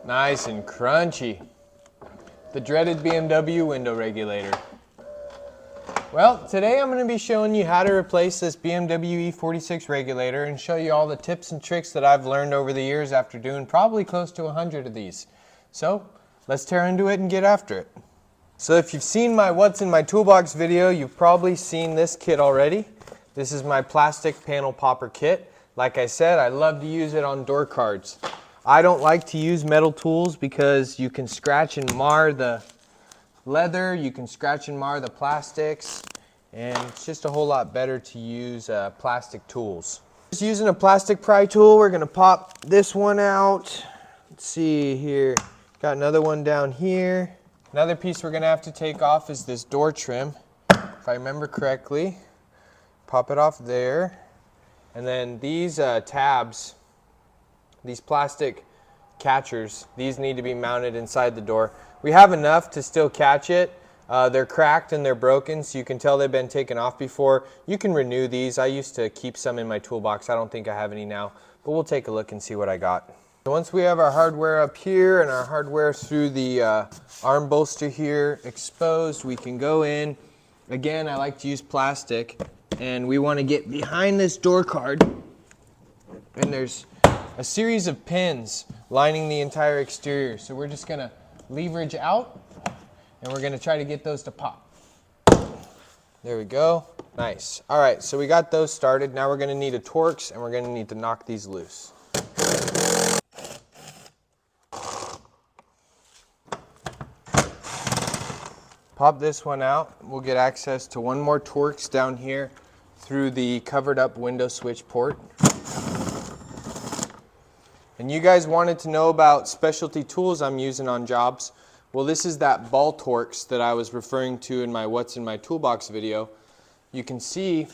Nice and crunchy. The dreaded BMW window regulator. Well, today I'm going to be showing you how to replace this BMW E46 regulator and show you all the tips and tricks that I've learned over the years after doing probably close to 100 of these. So, let's tear into it and get after it. So if you've seen my What's in My Toolbox video, you've probably seen this kit already. This is my plastic panel popper kit. Like I said, I love to use it on door cards. I don't like to use metal tools because you can scratch and mar the leather, you can scratch and mar the plastics, and it's just a whole lot better to use plastic tools. Just using a plastic pry tool, we're going to pop this one out. Let's see here, got another one down here. Another piece we're going to have to take off is this door trim. If I remember correctly, pop it off there. And then these tabs, these plastic catchers, these need to be mounted inside the door. We have enough to still catch it. They're cracked and they're broken, so you can tell they've been taken off before. You can renew these. I used to keep some in my toolbox. I don't think I have any now, but we'll take a look and see what I got. So once we have our hardware up here and our hardware through the arm bolster here exposed, we can go in. Again, I like to use plastic, and we want to get behind this door card, and there's a series of pins lining the entire exterior. So we're just going to leverage out, and we're going to try to get those to pop. There we go. Nice. All right, so we got those started. Now we're going to need a Torx, and we're going to need to knock these loose. Pop this one out. We'll get access to one more Torx down here through the covered up window switch port. And you guys wanted to know about specialty tools I'm using on jobs. Well, this is that ball Torx that I was referring to in my What's in My Toolbox video. You can see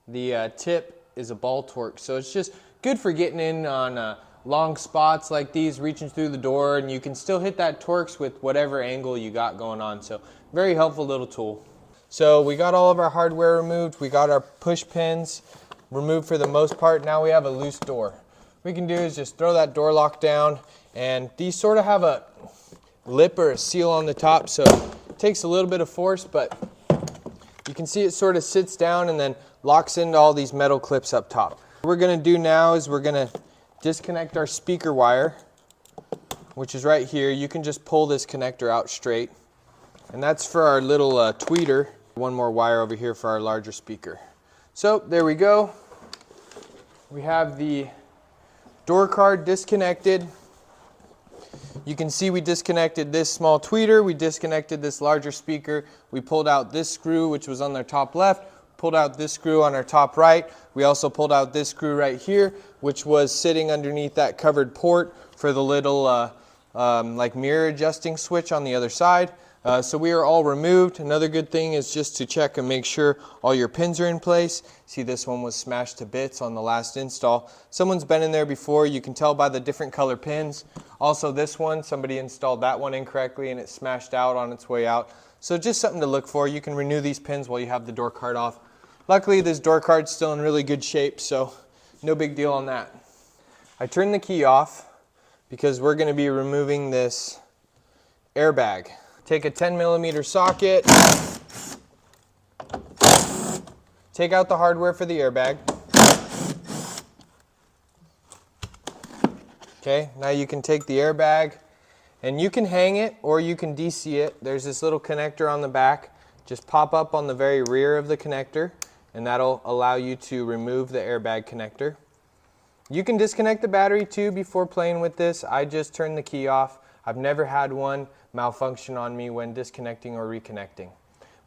the tip is a ball Torx, so it's just good for getting in on long spots like these, reaching through the door, and you can still hit that Torx with whatever angle you got going on. So very helpful little tool. So we got all of our hardware removed. We got our push pins removed for the most part. Now we have a loose door. What we can do is just throw that door lock down, and these sort of have a lip or a seal on the top, so it takes a little bit of force, but you can see it sort of sits down and then locks into all these metal clips up top. What we're going to do now is we're going to disconnect our speaker wire, which is right here. You can just pull this connector out straight, and that's for our little tweeter. One more wire over here for our larger speaker. So there we go. We have the door card disconnected. You can see we disconnected this small tweeter, we disconnected this larger speaker, we pulled out this screw which was on the top left, pulled out this screw on our top right, we also pulled out this screw right here which was sitting underneath that covered port for the little like mirror adjusting switch on the other side. So we are all removed. Another good thing is just to check and make sure all your pins are in place. See, this one was smashed to bits on the last install. Someone's been in there before. You can tell by the different color pins. Also this one, somebody installed that one incorrectly and it smashed out on its way out. So just something to look for. You can renew these pins while you have the door card off. Luckily this door card's still in really good shape, so no big deal on that. I turned the key off because we're going to be removing this airbag. Take a 10mm socket, take out the hardware for the airbag. Okay, now you can take the airbag and you can hang it or you can DC it. There's this little connector on the back. Just pop up on the very rear of the connector, and that'll allow you to remove the airbag connector. You can disconnect the battery too before playing with this. I just turned the key off. I've never had one malfunction on me when disconnecting or reconnecting.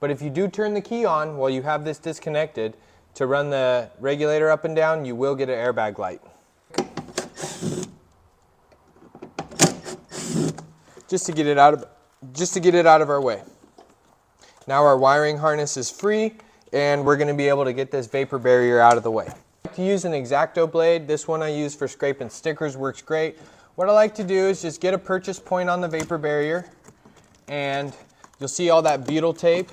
But if you do turn the key on while you have this disconnected to run the regulator up and down, you will get an airbag light. Just to get it out of our way. Now our wiring harness is free, and we're going to be able to get this vapor barrier out of the way. I like to use an X-Acto blade. This one I use for scraping stickers, works great. What I like to do is just get a purchase point on the vapor barrier, and you'll see all that butyl tape.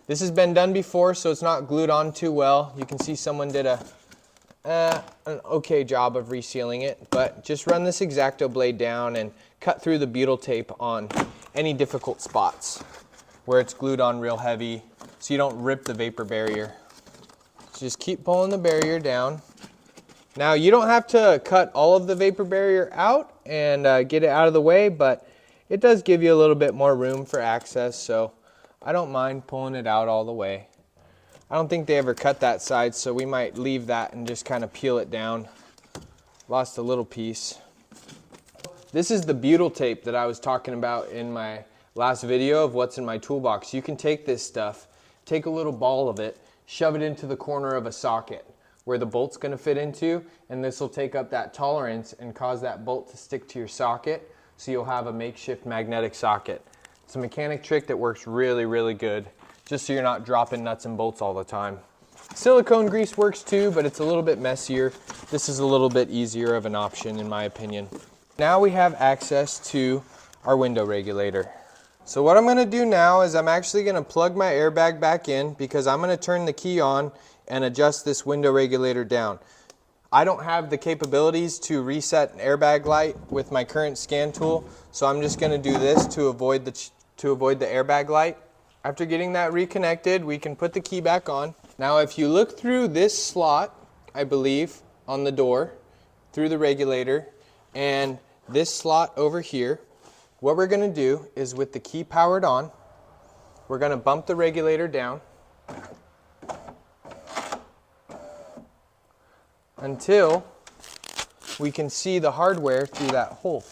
This has been done before, so it's not glued on too well. You can see someone did a an okay job of resealing it, but just run this X-Acto blade down and cut through the butyl tape on any difficult spots where it's glued on real heavy so you don't rip the vapor barrier. So just keep pulling the barrier down. Now you don't have to cut all of the vapor barrier out and get it out of the way, but it does give you a little bit more room for access, so I don't mind pulling it out all the way. I don't think they ever cut that side, so we might leave that and just kind of peel it down. Lost a little piece. This is the butyl tape that I was talking about in my last video of what's in my toolbox. You can take this stuff, take a little ball of it, shove it into the corner of a socket where the bolt's going to fit into, and this will take up that tolerance and cause that bolt to stick to your socket, so you'll have a makeshift magnetic socket. It's a mechanic trick that works really, really good, just so you're not dropping nuts and bolts all the time. Silicone grease works too, but it's a little bit messier. This is a little bit easier of an option in my opinion. Now we have access to our window regulator. So what I'm going to do now is I'm actually going to plug my airbag back in, because I'm going to turn the key on and adjust this window regulator down. I don't have the capabilities to reset an airbag light with my current scan tool, so I'm just going to do this to avoid the airbag light. After getting that reconnected, we can put the key back on. Now if you look through this slot, I believe, on the door, through the regulator, and this slot over here, what we're going to do is, with the key powered on, we're going to bump the regulator down until we can see the hardware through that hole.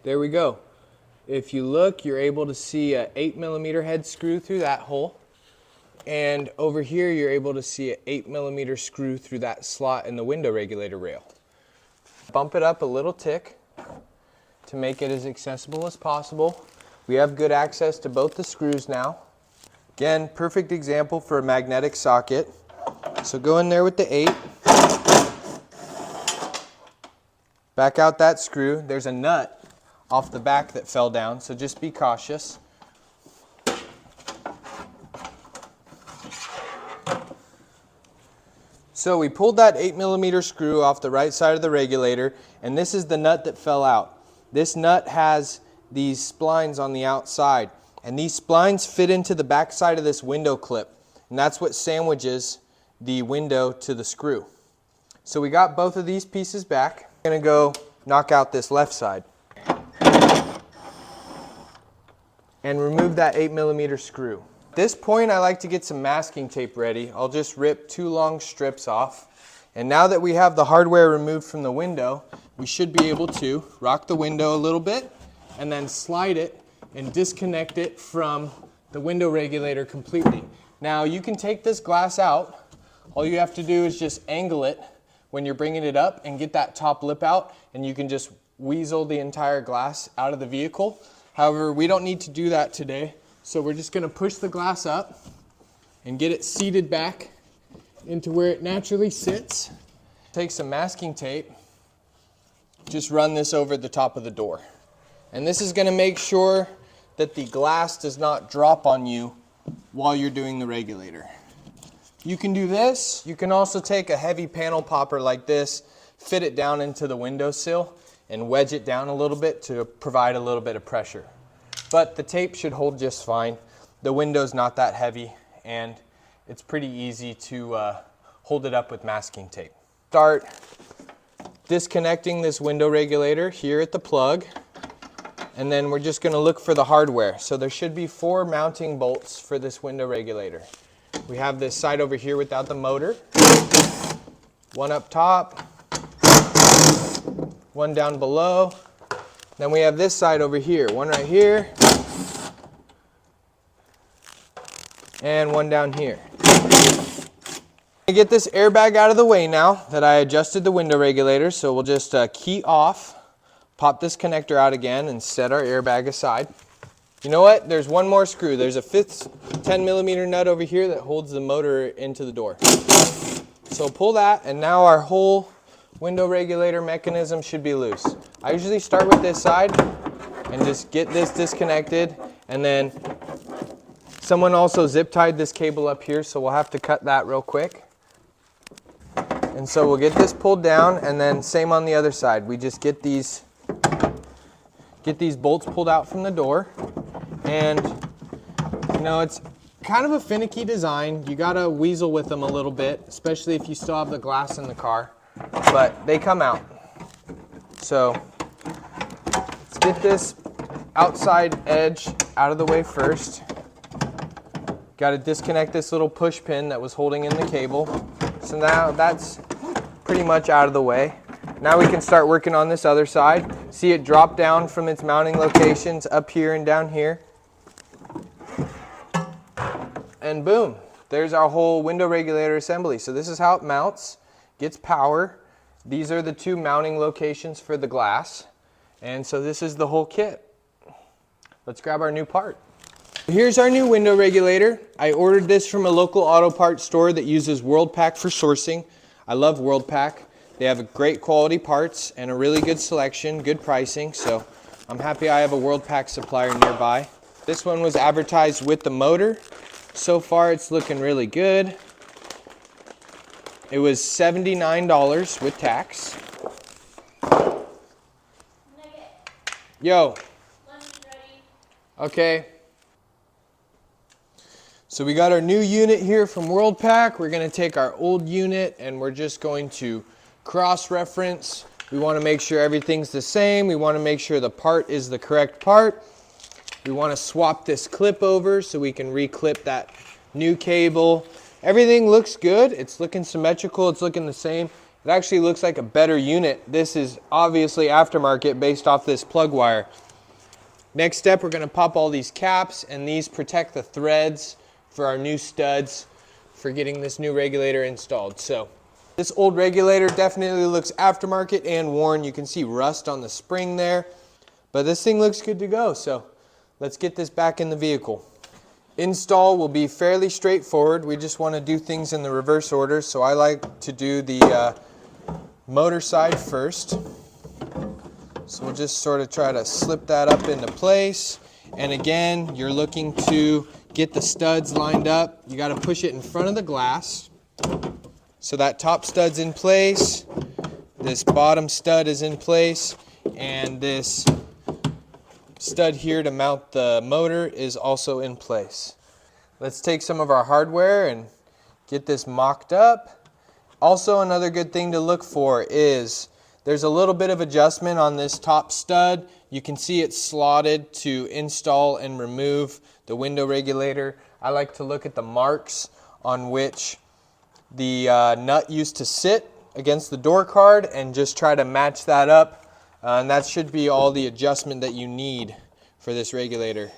There we go. If you look, you're able to see an 8mm head screw through that hole. And over here, you're able to see an 8mm screw through that slot in the window regulator rail. Bump it up a little tick to make it as accessible as possible. We have good access to both the screws now. Again, perfect example for a magnetic socket. So go in there with the 8. Back out that screw. There's a nut off the back that fell down, so just be cautious. So we pulled that 8mm screw off the right side of the regulator, and this is the nut that fell out. This nut has these splines on the outside, and these splines fit into the back side of this window clip, and that's what sandwiches the window to the screw. So we got both of these pieces back. I'm going to go knock out this left side and remove that 8mm screw. At this point, I like to get some masking tape ready. I'll just rip 2 long strips off. And now that we have the hardware removed from the window, we should be able to rock the window a little bit and then slide it and disconnect it from the window regulator completely. Now you can take this glass out. All you have to do is just angle it when you're bringing it up and get that top lip out, and you can just weasel the entire glass out of the vehicle. However, we don't need to do that today, so we're just going to push the glass up and get it seated back into where it naturally sits. Take some masking tape, just run this over the top of the door. And this is going to make sure that the glass does not drop on you while you're doing the regulator. You can do this. You can also take a heavy panel popper like this, fit it down into the windowsill, and wedge it down a little bit to provide a little bit of pressure. But the tape should hold just fine. The window's not that heavy, and it's pretty easy to hold it up with masking tape. Start disconnecting this window regulator here at the plug, and then we're just going to look for the hardware. So there should be 4 mounting bolts for this window regulator. We have this side over here without the motor, one up top, one down below. Then we have this side over here, one right here, and one down here. I get this airbag out of the way now that I adjusted the window regulator, so we'll just key off, pop this connector out again, and set our airbag aside. You know what? There's one more screw. There's a 10mm nut over here that holds the motor into the door. So pull that, and now our whole window regulator mechanism should be loose. I usually start with this side and just get this disconnected. And then someone also zip tied this cable up here, so we'll have to cut that real quick. And so we'll get this pulled down, and then same on the other side. We just get these bolts pulled out from the door. And you know, it's kind of a finicky design. You gotta weasel with them a little bit, especially if you still have the glass in the car, but they come out. So let's get this outside edge out of the way first. Got to disconnect this little push pin that was holding in the cable. So now that's pretty much out of the way. Now we can start working on this other side. See it drop down from its mounting locations up here and down here. And boom, there's our whole window regulator assembly. So this is how it mounts, gets power. These are the two mounting locations for the glass. And so this is the whole kit. Let's grab our new part. Here's our new window regulator. I ordered this from a local auto parts store that uses WorldPack for sourcing. I love WorldPack. They have great quality parts and a really good selection, good pricing. So I'm happy I have a WorldPack supplier nearby. This one was advertised with the motor. So far it's looking really good. It was $79 with tax. Yo. Okay. So we got our new unit here from WorldPack. We're going to take our old unit and we're just going to cross-reference. We want to make sure everything's the same. We want to make sure the part is the correct part. We want to swap this clip over so we can re-clip that new cable. Everything looks good. It's looking symmetrical. It's looking the same. It actually looks like a better unit. This is obviously aftermarket based off this plug wire. Next step, we're going to pop all these caps, and these protect the threads for our new studs for getting this new regulator installed. So this old regulator definitely looks aftermarket and worn. You can see rust on the spring there, but this thing looks good to go. So let's get this back in the vehicle. Install will be fairly straightforward. We just want to do things in the reverse order. So I like to do the motor side first. So we'll just sort of try to slip that up into place. And again, you're looking to get the studs lined up. You got to push it in front of the glass. So that top stud's in place. This bottom stud is in place. And this stud here to mount the motor is also in place. Let's take some of our hardware and get this mocked up. Also, another good thing to look for is there's a little bit of adjustment on this top stud. You can see it's slotted to install and remove the window regulator. I like to look at the marks on which the nut used to sit against the door card and just try to match that up. And that should be all the adjustment that you need for this regulator.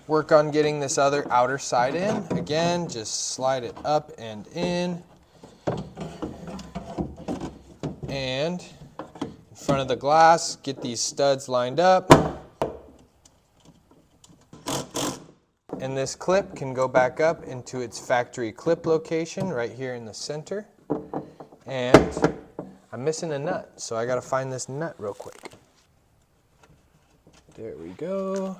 Work on getting this other outer side in. Again, just slide it up and in. And in front of the glass, get these studs lined up. And this clip can go back up into its factory clip location right here in the center. And I'm missing a nut, so I gotta find this nut real quick. There we go.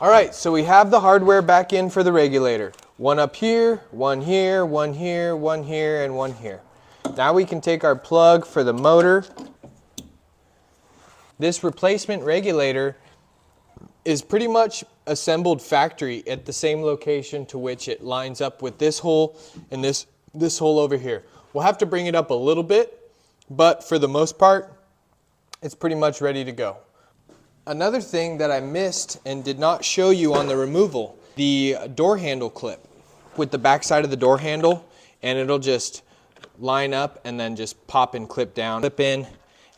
All right, so we have the hardware back in for the regulator. One up here, one here, one here, one here, and one here. Now we can take our plug for the motor. This replacement regulator is pretty much assembled factory at the same location to which it lines up with this hole and this hole over here. We'll have to bring it up a little bit, but for the most part, it's pretty much ready to go. Another thing that I missed and did not show you on the removal, the door handle clip with the back side of the door handle, and it'll just line up and then just pop and clip down, clip in,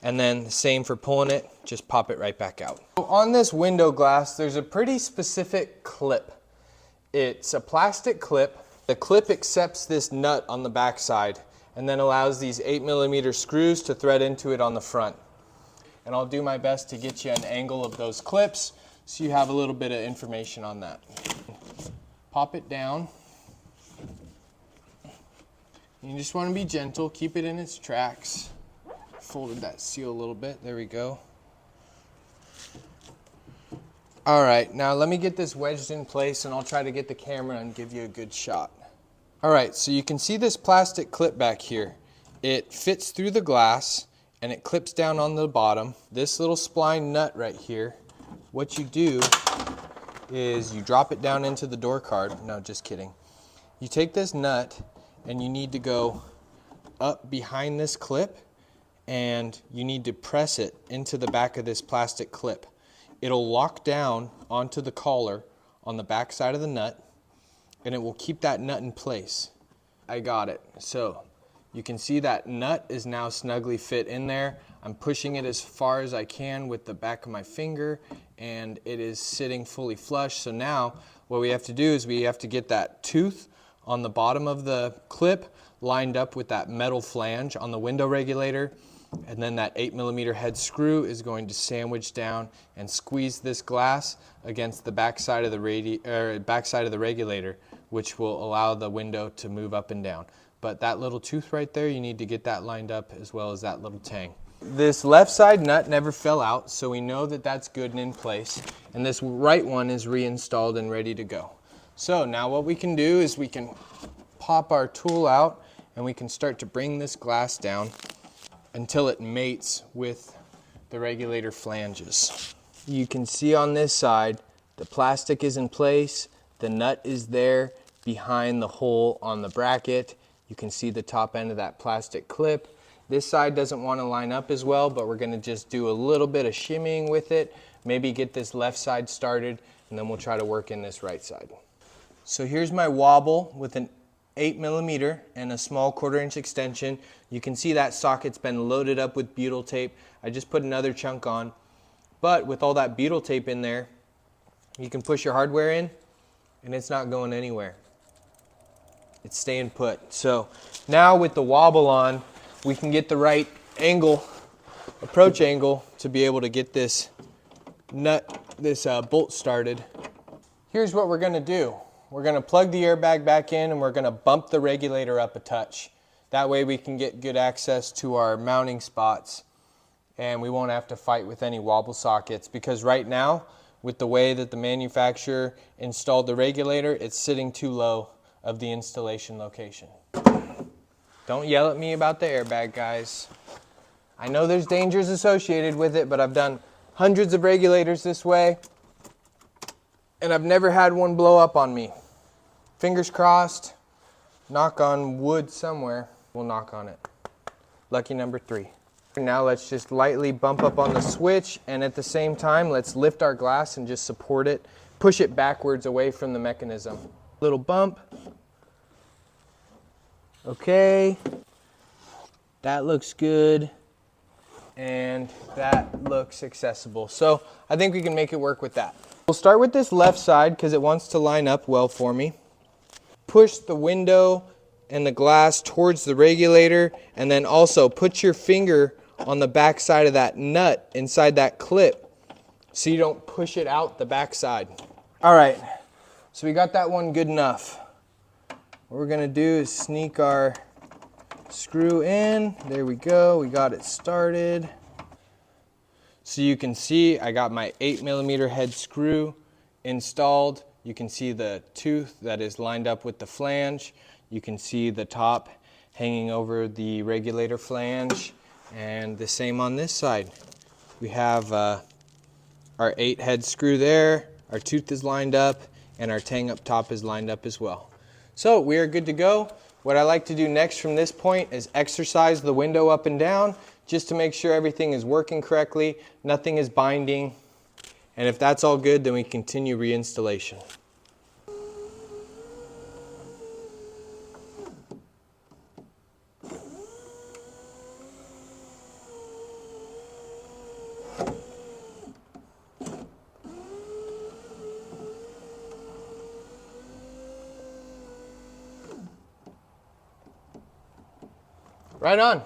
and then the same for pulling it, just pop it right back out. So on this window glass, there's a pretty specific clip. It's a plastic clip. The clip accepts this nut on the back side and then allows these 8mm screws to thread into it on the front. And I'll do my best to get you an angle of those clips so you have a little bit of information on that. Pop it down You just want to be gentle, keep it in its tracks. Folded that seal a little bit, there we go. All right, now let me get this wedged in place and I'll try to get the camera and give you a good shot. All right, so you can see this plastic clip back here. It fits through the glass and it clips down on the bottom. This little spline nut right here, what you do is you drop it down into the door card. No, just kidding. You take this nut and you need to go up behind this clip and you need to press it into the back of this plastic clip. It'll lock down onto the collar on the back side of the nut and it will keep that nut in place. I got it. So you can see that nut is now snugly fit in there. I'm pushing it as far as I can with the back of my finger and it is sitting fully flush. So now what we have to do is we have to get that tooth on the bottom of the clip lined up with that metal flange on the window regulator, and then that 8mm head screw is going to sandwich down and squeeze this glass against the backside of the regulator, which will allow the window to move up and down. But that little tooth right there, you need to get that lined up as well as that little tang. This left side nut never fell out, so we know that that's good and in place. And this right one is reinstalled and ready to go. So now what we can do is we can pop our tool out and we can start to bring this glass down until it mates with the regulator flanges. You can see on this side, the plastic is in place, the nut is there behind the hole on the bracket. You can see the top end of that plastic clip. This side doesn't want to line up as well, but we're going to just do a little bit of shimmying with it, maybe get this left side started, and then we'll try to work in this right side. So here's my wobble with an 8mm and a small 1/4 inch extension. You can see that socket's been loaded up with butyl tape. I just put another chunk on, but with all that butyl tape in there, you can push your hardware in and it's not going anywhere. It's staying put. So now with the wobble on, we can get the right angle, approach angle, to be able to get this bolt started. Here's what we're gonna do. We're gonna plug the airbag back in and we're gonna bump the regulator up a touch. That way we can get good access to our mounting spots and we won't have to fight with any wobble sockets, because right now, with the way that the manufacturer installed the regulator, it's sitting too low of the installation location. Don't yell at me about the airbag, guys. I know there's dangers associated with it, but I've done hundreds of regulators this way and I've never had one blow up on me. Fingers crossed, knock on wood somewhere. We'll knock on it. Lucky number 3. Now let's just lightly bump up on the switch, and at the same time, let's lift our glass and just support it, push it backwards away from the mechanism. Little bump. Okay, that looks good, and that looks accessible. So I think we can make it work with that. We'll start with this left side because it wants to line up well for me. Push the window and the glass towards the regulator, and then also put your finger on the back side of that nut inside that clip so you don't push it out the back side. All right, so we got that one good enough. What we're gonna do is sneak our screw in. There we go, we got it started. So you can see I got my 8mm head screw installed. You can see the tooth that is lined up with the flange. You can see the top hanging over the regulator flange, and the same on this side. We have our 8 head screw there, our tooth is lined up, and our tang up top is lined up as well. So we are good to go. What I like to do next from this point is exercise the window up and down just to make sure everything is working correctly, nothing is binding, and if that's all good, then we continue reinstallation. Right on.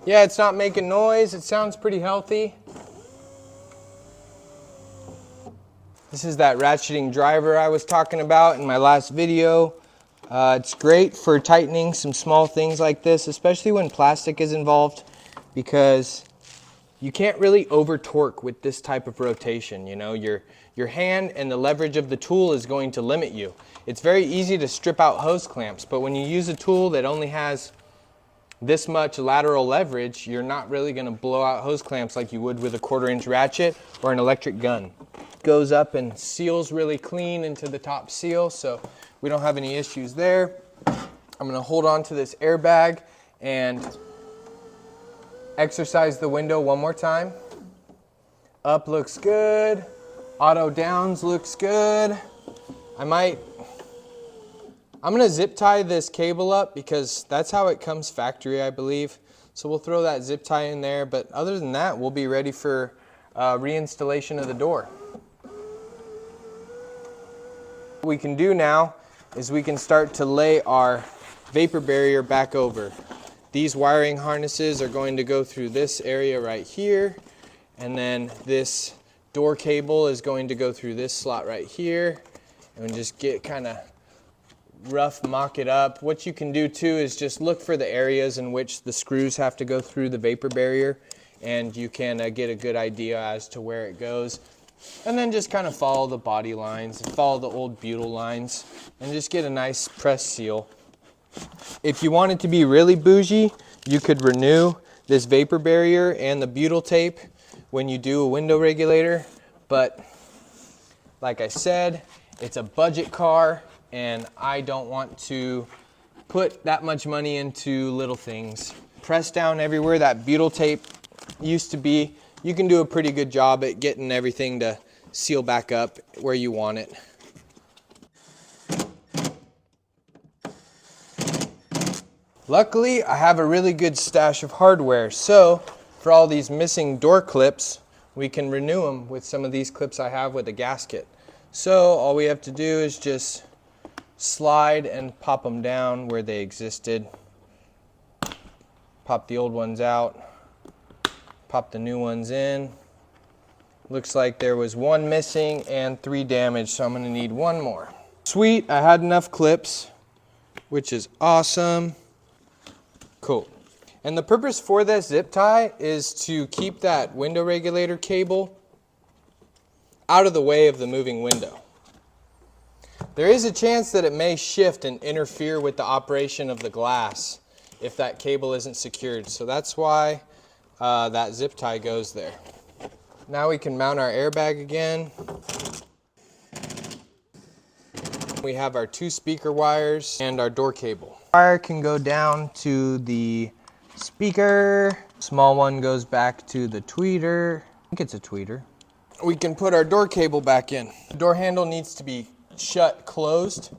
Yeah, it's not making noise. It sounds pretty healthy. This is that ratcheting driver I was talking about in my last video. It's great for tightening some small things like this, especially when plastic is involved, because you can't really over torque with this type of rotation. You know, your hand and the leverage of the tool is going to limit you. It's very easy to strip out hose clamps, but when you use a tool that only has this much lateral leverage, you're not really going to blow out hose clamps like you would with a 1/4-inch ratchet or an electric gun. Goes up and seals really clean into the top seal, so we don't have any issues there. I'm going to hold on to this airbag and exercise the window one more time. Up looks good. Auto downs looks good. I'm going to zip tie this cable up because that's how it comes factory, I believe. So we'll throw that zip tie in there, but other than that, we'll be ready for reinstallation of the door. What we can do now is we can start to lay our vapor barrier back over. These wiring harnesses are going to go through this area right here, and then this door cable is going to go through this slot right here, and just get kind of rough mock it up. What you can do too is just look for the areas in which the screws have to go through the vapor barrier, and you can get a good idea as to where it goes. And then just kind of follow the body lines, follow the old butyl lines, and just get a nice press seal. If you want it to be really bougie, you could renew this vapor barrier and the butyl tape when you do a window regulator, but like I said, it's a budget car, and I don't want to put that much money into little things. Press down everywhere that butyl tape used to be. You can do a pretty good job at getting everything to seal back up where you want it. Luckily, I have a really good stash of hardware, so for all these missing door clips, we can renew them with some of these clips I have with a gasket. So all we have to do is just slide and pop them down where they existed. Pop the old ones out. Pop the new ones in. Looks like there was one missing and 3 damaged, so I'm going to need one more. Sweet, I had enough clips, which is awesome. Cool. And the purpose for this zip tie is to keep that window regulator cable out of the way of the moving window. There is a chance that it may shift and interfere with the operation of the glass if that cable isn't secured. So that's why that zip tie goes there. Now we can mount our airbag again. We have our 2 speaker wires and our door cable. Wire can go down to the speaker. Small one goes back to the tweeter. I think it's a tweeter. We can put our door cable back in. The door handle needs to be shut closed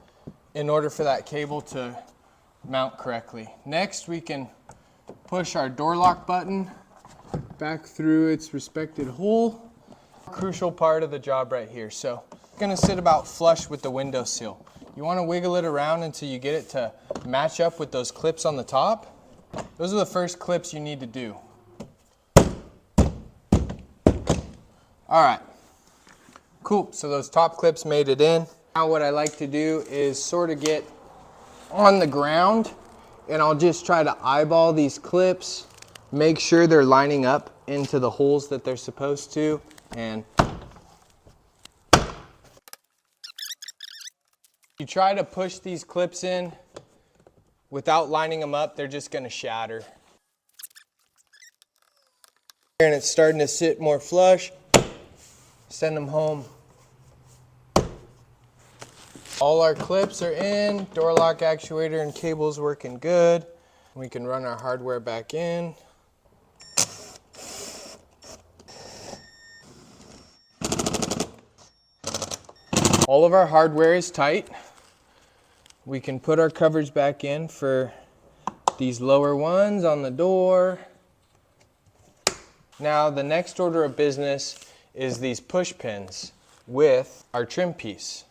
in order for that cable to mount correctly. Next, we can push our door lock button back through its respected hole. Crucial part of the job right here. So it's going to sit about flush with the window sill. You want to wiggle it around until you get it to match up with those clips on the top. Those are the first clips you need to do. All right, cool. So those top clips made it in. Now what I like to do is sort of get on the ground, and I'll just try to eyeball these clips, make sure they're lining up into the holes that they're supposed to, and you try to push these clips in without lining them up, they're just going to shatter. And it's starting to sit more flush. Send them home. All our clips are in, door lock actuator and cables working good. We can run our hardware back in. All of our hardware is tight. We can put our covers back in for these lower ones on the door. Now the next order of business is these push pins with our trim piece.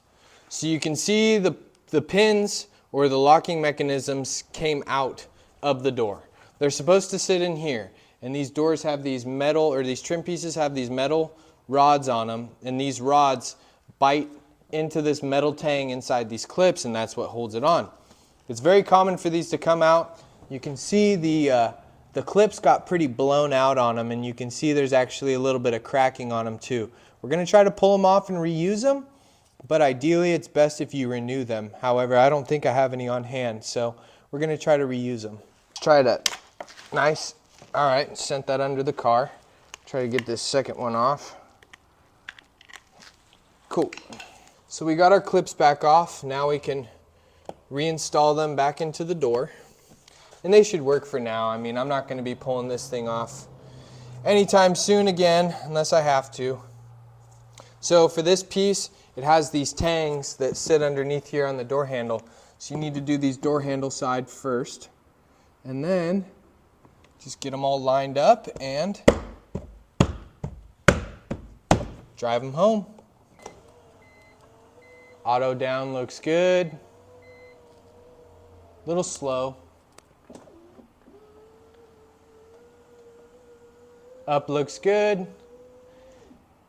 So you can see the pins or the locking mechanisms came out of the door. They're supposed to sit in here, and these doors have these metal, or these trim pieces have these metal rods on them, and these rods bite into this metal tang inside these clips, and that's what holds it on. It's very common for these to come out. You can see the clips got pretty blown out on them, and you can see there's actually a little bit of cracking on them too. We're going to try to pull them off and reuse them, but ideally it's best if you renew them. However, I don't think I have any on hand, so we're going to try to reuse them. Let's try that. Nice. All right, sent that under the car. Try to get this second one off. Cool. So we got our clips back off. Now we can reinstall them back into the door. And they should work for now. I mean, I'm not going to be pulling this thing off anytime soon again, unless I have to. So for this piece, it has these tangs that sit underneath here on the door handle. So you need to do these door handle side first. And then just get them all lined up and drive them home. Auto down looks good. Little slow. Up looks good.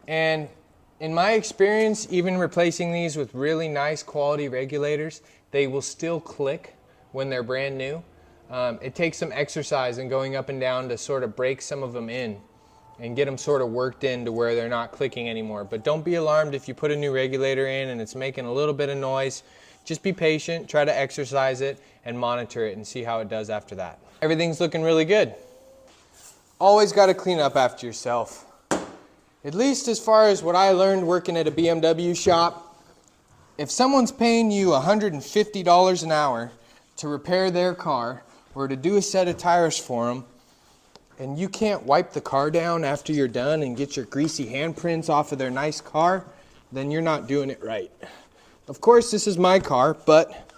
And in my experience, even replacing these with really nice quality regulators, they will still click when they're brand new. It takes some exercise and going up and down to sort of break some of them in and get them sort of worked in to where they're not clicking anymore. But don't be alarmed if you put a new regulator in and it's making a little bit of noise. Just be patient, try to exercise it and monitor it and see how it does after that. Everything's looking really good. Always got to clean up after yourself. At least as far as what I learned working at a BMW shop, if someone's paying you $150 an hour to repair their car or to do a set of tires for them, and you can't wipe the car down after you're done and get your greasy handprints off of their nice car, then you're not doing it right. Of course, this is my car, but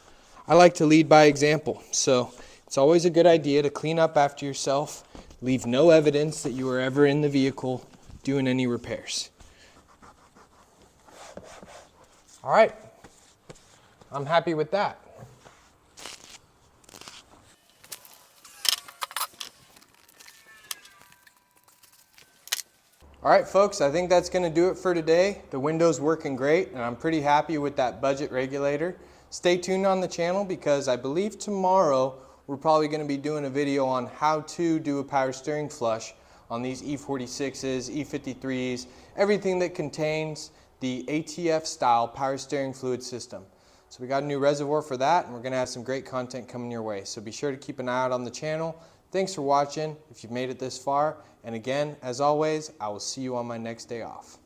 I like to lead by example. So it's always a good idea to clean up after yourself, leave no evidence that you were ever in the vehicle doing any repairs. All right, I'm happy with that. All right, folks, I think that's going to do it for today. The window's working great, and I'm pretty happy with that budget regulator. Stay tuned on the channel because I believe tomorrow we're probably going to be doing a video on how to do a power steering flush on these E46s, E53s, everything that contains the ATF style power steering fluid system. So we got a new reservoir for that, and we're going to have some great content coming your way. So be sure to keep an eye out on the channel. Thanks for watching if you've made it this far. And again, as always, I will see you on my next day off.